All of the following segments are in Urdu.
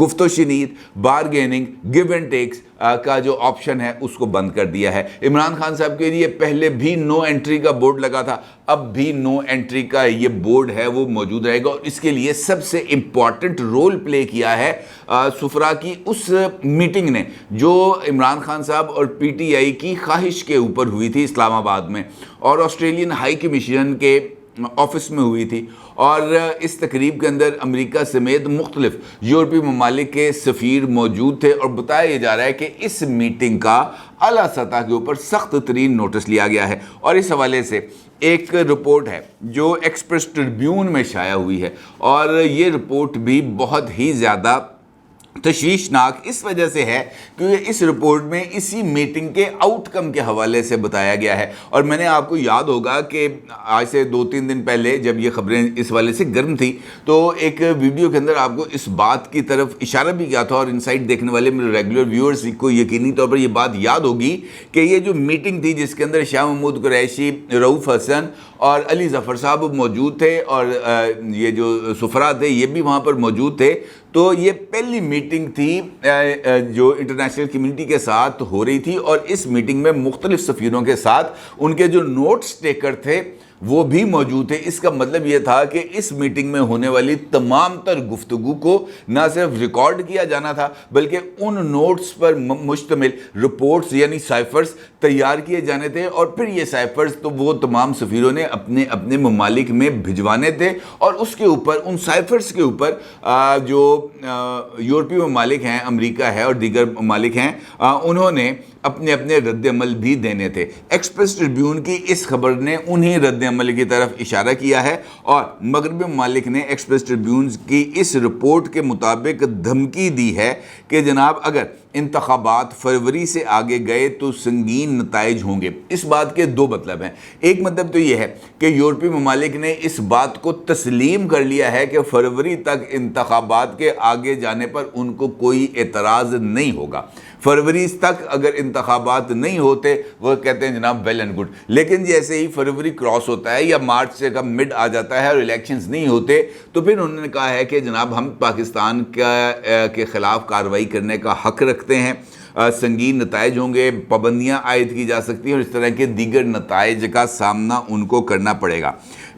گفت و شنید، بارگیننگ، گیو اینڈ ٹیکس کا جو آپشن ہے اس کو بند کر دیا ہے۔ عمران خان صاحب کے لیے پہلے بھی نو انٹری کا بورڈ لگا تھا، اب بھی نو انٹری کا یہ بورڈ ہے وہ موجود رہے گا، اور اس کے لیے سب سے امپورٹنٹ رول پلے کیا ہے سفرا کی اس میٹنگ نے جو عمران خان صاحب اور پی ٹی آئی کی خواہش کے اوپر ہوئی تھی اسلام آباد میں، اور آسٹریلین ہائی کمیشن کے آفس میں ہوئی تھی، اور اس تقریب کے اندر امریکہ سمیت مختلف یورپی ممالک کے سفیر موجود تھے، اور بتایا جا رہا ہے کہ اس میٹنگ کا اعلیٰ سطح کے اوپر سخت ترین نوٹس لیا گیا ہے۔ اور اس حوالے سے ایک رپورٹ ہے جو ایکسپریس ٹربیون میں شائع ہوئی ہے، اور یہ رپورٹ بھی بہت ہی زیادہ تشویشناک اس وجہ سے ہے کیونکہ اس رپورٹ میں اسی میٹنگ کے آؤٹ کم کے حوالے سے بتایا گیا ہے۔ اور میں نے آپ کو یاد ہوگا کہ آج سے 2-3 دن پہلے جب یہ خبریں اس حوالے سے گرم تھی تو ایک ویڈیو کے اندر آپ کو اس بات کی طرف اشارہ بھی کیا تھا، اور انسائٹ دیکھنے والے میرے ریگولر ویورز کو یقینی طور پر یہ بات یاد ہوگی کہ یہ جو میٹنگ تھی جس کے اندر شاہ محمود قریشی، رؤوف حسن اور علی ظفر صاحب موجود تھے، اور یہ جو سفراء تھے یہ بھی وہاں پر موجود تھے، تو یہ پہلی میٹنگ تھی جو انٹرنیشنل کمیونٹی کے ساتھ ہو رہی تھی، اور اس میٹنگ میں مختلف سفیروں کے ساتھ ان کے جو نوٹس ٹیکر تھے وہ بھی موجود تھے۔ اس کا مطلب یہ تھا کہ اس میٹنگ میں ہونے والی تمام تر گفتگو کو نہ صرف ریکارڈ کیا جانا تھا بلکہ ان نوٹس پر مشتمل رپورٹس یعنی سائفرز تیار کیے جانے تھے، اور پھر یہ سائفرز تو وہ تمام سفیروں نے اپنے اپنے ممالک میں بھجوانے تھے، اور اس کے اوپر ان سائفرز کے اوپر جو یورپی ممالک ہیں، امریکہ ہے اور دیگر ممالک ہیں، انہوں نے اپنے اپنے رد عمل بھی دینے تھے۔ ایکسپریس ٹربیون کی اس خبر نے انہی رد عمل کی طرف اشارہ کیا ہے، اور مغربی ممالک نے ایکسپریس ٹربیون کی اس رپورٹ کے مطابق دھمکی دی ہے کہ جناب اگر انتخابات فروری سے آگے گئے تو سنگین نتائج ہوں گے۔ اس بات کے دو مطلب ہیں۔ ایک مطلب تو یہ ہے کہ یورپی ممالک نے اس بات کو تسلیم کر لیا ہے کہ فروری تک انتخابات کے آگے جانے پر ان کو کوئی اعتراض نہیں ہوگا۔ فروری تک اگر انتخابات نہیں ہوتے وہ کہتے ہیں جناب ویل اینڈ گڈ، لیکن جیسے ہی فروری کراس ہوتا ہے یا مارچ سے کم مڈ آ جاتا ہے اور الیکشنز نہیں ہوتے تو پھر انہوں نے کہا ہے کہ جناب ہم پاکستان کے خلاف کارروائی کرنے کا حق رکھتے ہیں، سنگین نتائج ہوں گے، پابندیاں عائد کی جا سکتی ہیں، اور اس طرح کے دیگر نتائج کا سامنا ان کو کرنا پڑے گا۔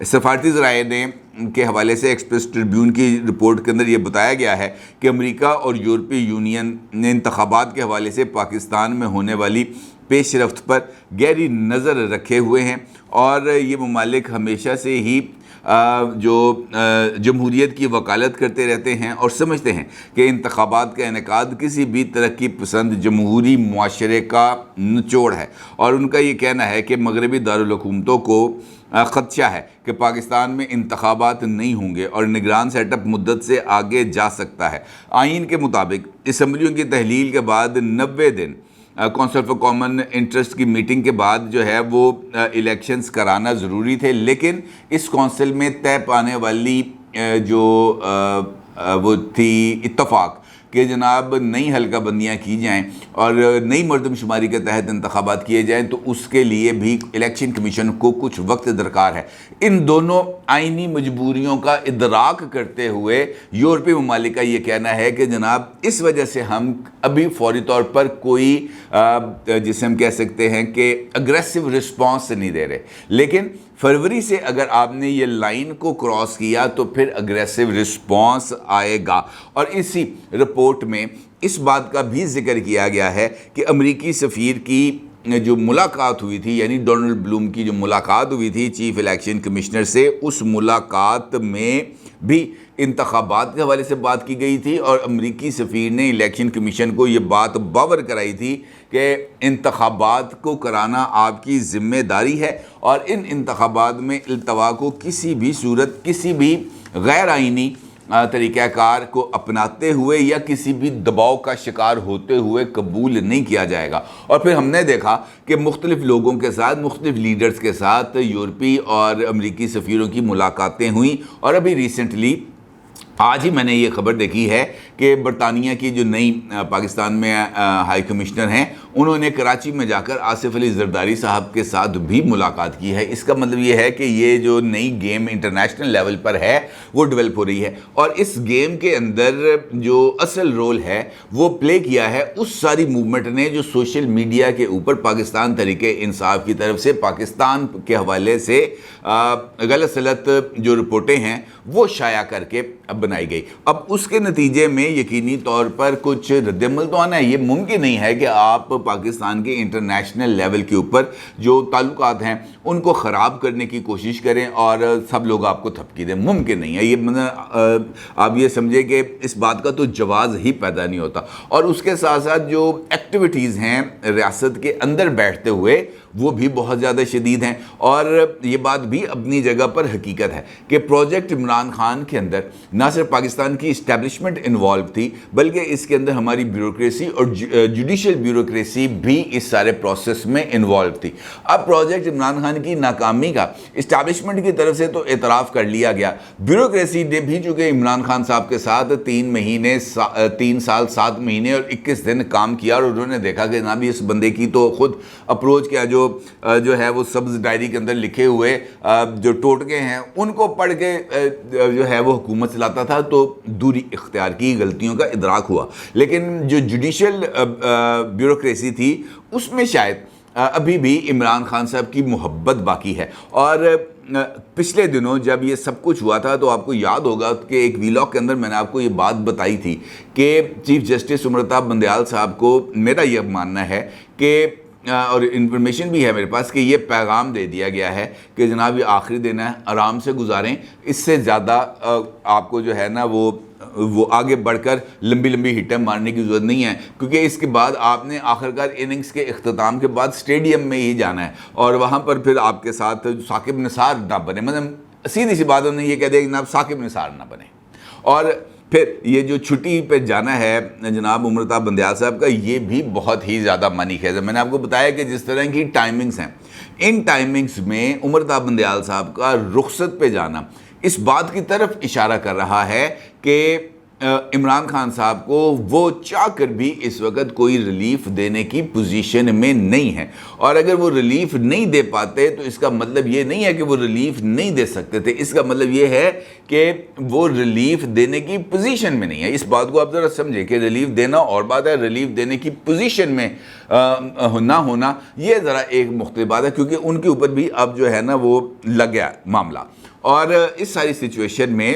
سفارتی ذرائع نے کے حوالے سے ایکسپریس ٹربیون کی رپورٹ کے اندر یہ بتایا گیا ہے کہ امریکہ اور یورپی یونین نے انتخابات کے حوالے سے پاکستان میں ہونے والی پیش رفت پر گہری نظر رکھے ہوئے ہیں، اور یہ ممالک ہمیشہ سے ہی جو جمہوریت کی وکالت کرتے رہتے ہیں اور سمجھتے ہیں کہ انتخابات کا انعقاد کسی بھی ترقی پسند جمہوری معاشرے کا نچوڑ ہے، اور ان کا یہ کہنا ہے کہ مغربی دارالحکومتوں کو خدشہ ہے کہ پاکستان میں انتخابات نہیں ہوں گے اور نگران سیٹ اپ مدت سے آگے جا سکتا ہے۔ آئین کے مطابق اسمبلیوں کی تحلیل کے بعد 90 دن کونسل فار کامن انٹرسٹ کی میٹنگ کے بعد جو ہے وہ الیکشنز کرانا ضروری تھے، لیکن اس کونسل میں طے پانے والی جو وہ تھی اتفاق کہ جناب نئی حلقہ بندیاں کی جائیں اور نئی مردم شماری کے تحت انتخابات کیے جائیں، تو اس کے لیے بھی الیکشن کمیشن کو کچھ وقت درکار ہے۔ ان دونوں آئینی مجبوریوں کا ادراک کرتے ہوئے یورپی ممالک کا یہ کہنا ہے کہ جناب اس وجہ سے ہم ابھی فوری طور پر کوئی جسے ہم کہہ سکتے ہیں کہ اگریسو رسپانس نہیں دے رہے، لیکن فروری سے اگر آپ نے یہ لائن کو کراس کیا تو پھر اگریسو رسپانس آئے گا۔ اور اسی رپورٹ میں اس بات کا بھی ذکر کیا گیا ہے کہ امریکی سفیر کی جو ملاقات ہوئی تھی، یعنی ڈونلڈ بلوم کی جو ملاقات ہوئی تھی چیف الیکشن کمشنر سے، اس ملاقات میں بھی انتخابات کے حوالے سے بات کی گئی تھی، اور امریکی سفیر نے الیکشن کمیشن کو یہ بات باور کرائی تھی کہ انتخابات کو کرانا آپ کی ذمہ داری ہے، اور ان انتخابات میں التوا کو کسی بھی صورت کسی بھی غیر آئینی طریقہ کار کو اپناتے ہوئے یا کسی بھی دباؤ کا شکار ہوتے ہوئے قبول نہیں کیا جائے گا۔ اور پھر ہم نے دیکھا کہ مختلف لوگوں کے ساتھ، مختلف لیڈرز کے ساتھ یورپی اور امریکی سفیروں کی ملاقاتیں ہوئیں، اور ابھی ریسنٹلی آج ہی میں نے یہ خبر دیکھی ہے کہ برطانیہ کی جو نئی پاکستان میں ہائی کمشنر ہیں انہوں نے کراچی میں جا کر آصف علی زرداری صاحب کے ساتھ بھی ملاقات کی ہے۔ اس کا مطلب یہ ہے کہ یہ جو نئی گیم انٹرنیشنل لیول پر ہے وہ ڈیولپ ہو رہی ہے، اور اس گیم کے اندر جو اصل رول ہے وہ پلے کیا ہے اس ساری موومنٹ نے جو سوشل میڈیا کے اوپر پاکستان تحریک انصاف کی طرف سے پاکستان کے حوالے سے غلط سلط جو رپورٹیں ہیں وہ شائع کر کے اب بنائی گئی۔ اب اس کے نتیجے میں یقینی طور پر کچھ رد عمل تو آنا ہے۔ یہ ممکن نہیں ہے کہ آپ پاکستان کے انٹرنیشنل لیول کے اوپر جو تعلقات ہیں ان کو خراب کرنے کی کوشش کریں اور سب لوگ آپ کو تھپکی دیں، ممکن نہیں ہے۔ یہ آپ یہ سمجھیں کہ اس بات کا تو جواز ہی پیدا نہیں ہوتا۔ اور اس کے ساتھ ساتھ جو ایکٹیویٹیز ہیں ریاست کے اندر بیٹھتے ہوئے وہ بھی بہت زیادہ شدید ہیں، اور یہ بات بھی اپنی جگہ پر حقیقت ہے کہ پروجیکٹ عمران خان کے اندر نہ صرف پاکستان کی اسٹیبلشمنٹ انوالو تھی بلکہ اس کے اندر ہماری بیوروکریسی اور جوڈیشل بیوروکریسی بھی اس سارے پروسیس میں انوالو تھی۔ اب پروجیکٹ عمران خان کی ناکامی کا اسٹیبلشمنٹ کی طرف سے تو اعتراف کر لیا گیا، بیوروکریسی نے بھی چونکہ عمران خان صاحب کے ساتھ 3 سال 7 مہینے اور 21 دن کام کیا، اور انہوں نے دیکھا کہ نہ بھی اس بندے کی تو خود اپروچ کیا جو ہے وہ سبز ڈائری کے اندر لکھے ہوئے جو ٹوٹکے ہیں ان کو پڑھ کے جو ہے وہ حکومت چلاتا تھا، تو دوری اختیار کی، غلطیوں کا ادراک ہوا۔ لیکن جو جوڈیشل بیوروکریسی تھی اس میں شاید ابھی بھی عمران خان صاحب کی محبت باقی ہے۔ اور پچھلے دنوں جب یہ سب کچھ ہوا تھا تو آپ کو یاد ہوگا کہ ایک ویلاگ کے اندر میں نے آپ کو یہ بات بتائی تھی کہ چیف جسٹس عمرتاب بندیال صاحب کو میرا یہ ماننا ہے کہ اور انفارمیشن بھی ہے میرے پاس کہ یہ پیغام دے دیا گیا ہے کہ جناب یہ آخری دن ہے، آرام سے گزاریں، اس سے زیادہ آپ کو جو ہے نا وہ آگے بڑھ کر لمبی ہٹیں مارنے کی ضرورت نہیں ہے، کیونکہ اس کے بعد آپ نے آخرکار اننگز کے اختتام کے بعد اسٹیڈیم میں ہی جانا ہے، اور وہاں پر پھر آپ کے ساتھ ثاقب نثار نہ بنے، مطلب سیدھی سی بات انہوں نے یہ کہہ دیا کہ جناب ثاقب نثار نہ بنے۔ اور پھر یہ جو چھٹی پہ جانا ہے جناب عمرتاب بندیال صاحب کا، یہ بھی بہت ہی زیادہ معنی خیز ہے۔ میں نے آپ کو بتایا کہ جس طرح کی ٹائمنگز ہیں، ان ٹائمنگز میں عمرتاب بندیال صاحب کا رخصت پہ جانا اس بات کی طرف اشارہ کر رہا ہے کہ عمران خان صاحب کو وہ چاہ کر بھی اس وقت کوئی ریلیف دینے کی پوزیشن میں نہیں ہے، اور اگر وہ ریلیف نہیں دے پاتے تو اس کا مطلب یہ نہیں ہے کہ وہ ریلیف نہیں دے سکتے تھے، اس کا مطلب یہ ہے کہ وہ ریلیف دینے کی پوزیشن میں نہیں ہے۔ اس بات کو آپ ذرا سمجھیں کہ ریلیف دینا اور بات ہے، ریلیف دینے کی پوزیشن میں نہ ہونا یہ ذرا ایک مختلف بات ہے، کیونکہ ان کے اوپر بھی اب جو ہے نا وہ لگ گیا معاملہ۔ اور اس ساری سچویشن میں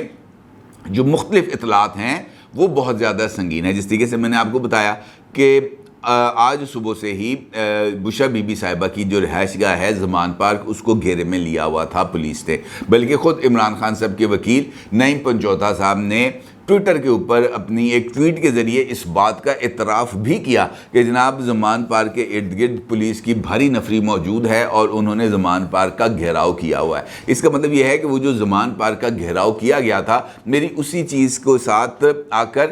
جو مختلف اطلاعات ہیں وہ بہت زیادہ سنگین ہے۔ جس طریقے سے میں نے آپ کو بتایا کہ آج صبح سے ہی بشرا بی بی صاحبہ کی جو رہائش گاہ ہے زمان پارک، اس کو گھیرے میں لیا ہوا تھا پولیس نے، بلکہ خود عمران خان صاحب کے وکیل نعیم پنجوتا صاحب نے ٹویٹر کے اوپر اپنی ایک ٹویٹ کے ذریعے اس بات کا اعتراف بھی کیا کہ جناب زمان پارک کے ارد گرد پولیس کی بھاری نفری موجود ہے اور انہوں نے زمان پارک کا گھیراؤ کیا ہوا ہے۔ اس کا مطلب یہ ہے کہ وہ جو زمان پارک کا گھیراؤ کیا گیا تھا، میری اسی چیز کو ساتھ آ کر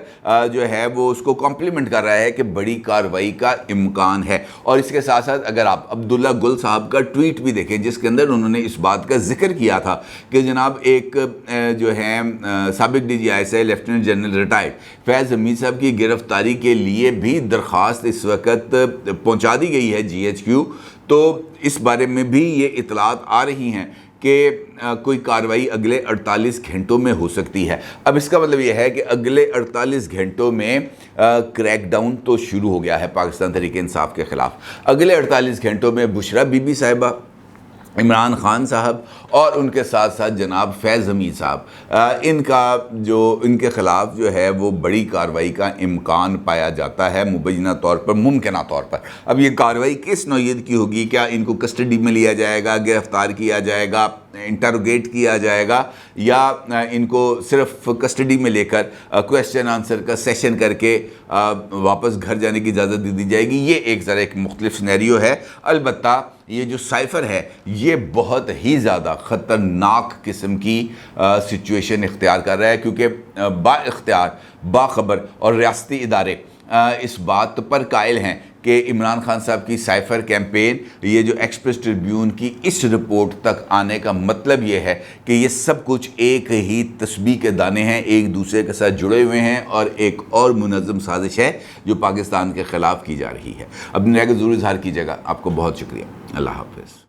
جو ہے وہ اس کو کمپلیمنٹ کر رہا ہے کہ بڑی کارروائی کا امکان ہے۔ اور اس کے ساتھ ساتھ اگر آپ عبداللہ گل صاحب کا ٹویٹ بھی دیکھیں جس کے اندر انہوں نے اس بات کا ذکر کیا تھا کہ جناب ایک جو ہے سابق ڈی جی آئی سے لیفٹیننٹ جنرل ریٹائرڈ فیض حمید صاحب کی گرفتاری کے لیے بھی درخواست اس وقت پہنچا دی گئی ہے جی ایچ کیو، تو اس بارے میں بھی یہ اطلاعات آ رہی ہیں کہ کوئی کارروائی اگلے 48 گھنٹوں میں ہو سکتی ہے۔ اب اس کا مطلب یہ ہے کہ اگلے 48 گھنٹوں میں کریک ڈاؤن تو شروع ہو گیا ہے پاکستان تحریک انصاف کے خلاف۔ اگلے 48 گھنٹوں میں بشرا بی بی صاحبہ، عمران خان صاحب اور ان کے ساتھ ساتھ جناب فیض حمید صاحب، ان کے خلاف جو ہے وہ بڑی کارروائی کا امکان پایا جاتا ہے مبینہ طور پر، ممکنہ طور پر۔ اب یہ کارروائی کس نوعیت کی ہوگی؟ کیا ان کو کسٹڈی میں لیا جائے گا، گرفتار کیا جائے گا، انٹروگیٹ کیا جائے گا، یا ان کو صرف کسٹڈی میں لے کر کویسچن آنسر کا سیشن کر کے واپس گھر جانے کی اجازت دے دی جائے گی؟ یہ ایک مختلف سینیریو ہے۔ البتہ یہ جو سائفر ہے یہ بہت ہی زیادہ خطرناک قسم کی سچویشن اختیار کر رہا ہے، کیونکہ با اختیار، باخبر اور ریاستی ادارے اس بات پر قائل ہیں کہ عمران خان صاحب کی سائفر کیمپین، یہ جو ایکسپریس ٹریبیون کی اس رپورٹ تک آنے کا مطلب یہ ہے کہ یہ سب کچھ ایک ہی تسبیح کے دانے ہیں، ایک دوسرے کے ساتھ جڑے ہوئے ہیں، اور ایک اور منظم سازش ہے جو پاکستان کے خلاف کی جا رہی ہے۔ اپنی رائے کا ضرور اظہار کیجیے گا۔ آپ کو بہت شکریہ۔ اللہ حافظ۔